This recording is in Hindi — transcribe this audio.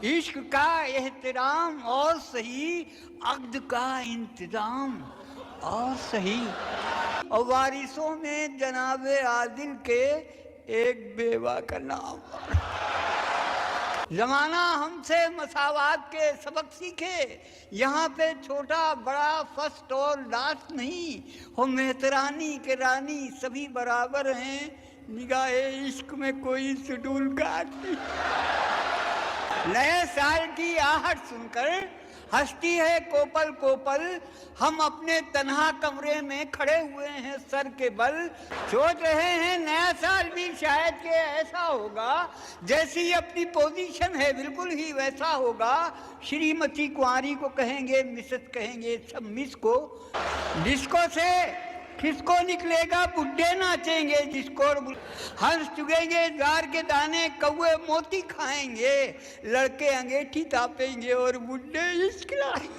इश्क का एहतराम और सही, अक्द का इंतजाम और सही। और वारिसों में जनाबे आदिल के एक बेवा का नाम। जमाना हमसे मसावात के सबक सीखे, यहाँ पे छोटा बड़ा फर्स्ट और लास्ट नहीं हो, मेहतरानी के रानी सभी बराबर हैं, निगाहे इश्क में कोई शेड्यूल कास्ट नहीं। नए साल की आहट सुनकर हंसती है कोपल कोपल, हम अपने तन्हा कमरे में खड़े हुए हैं सर के बल, सोच रहे हैं नया साल भी शायद के ऐसा होगा, जैसी अपनी पोजीशन है बिल्कुल ही वैसा होगा। श्रीमती कुंवारी को कहेंगे मिसेस, कहेंगे सब मिस को। डिस्को से किसको निकलेगा, बुड्ढे नाचेंगे जिसको, हंस चुगेंगे ज्वार के दाने, कौवे मोती खाएंगे, लड़के अंगेठी तापेंगे और बुड्ढे इश्क लाएंगे।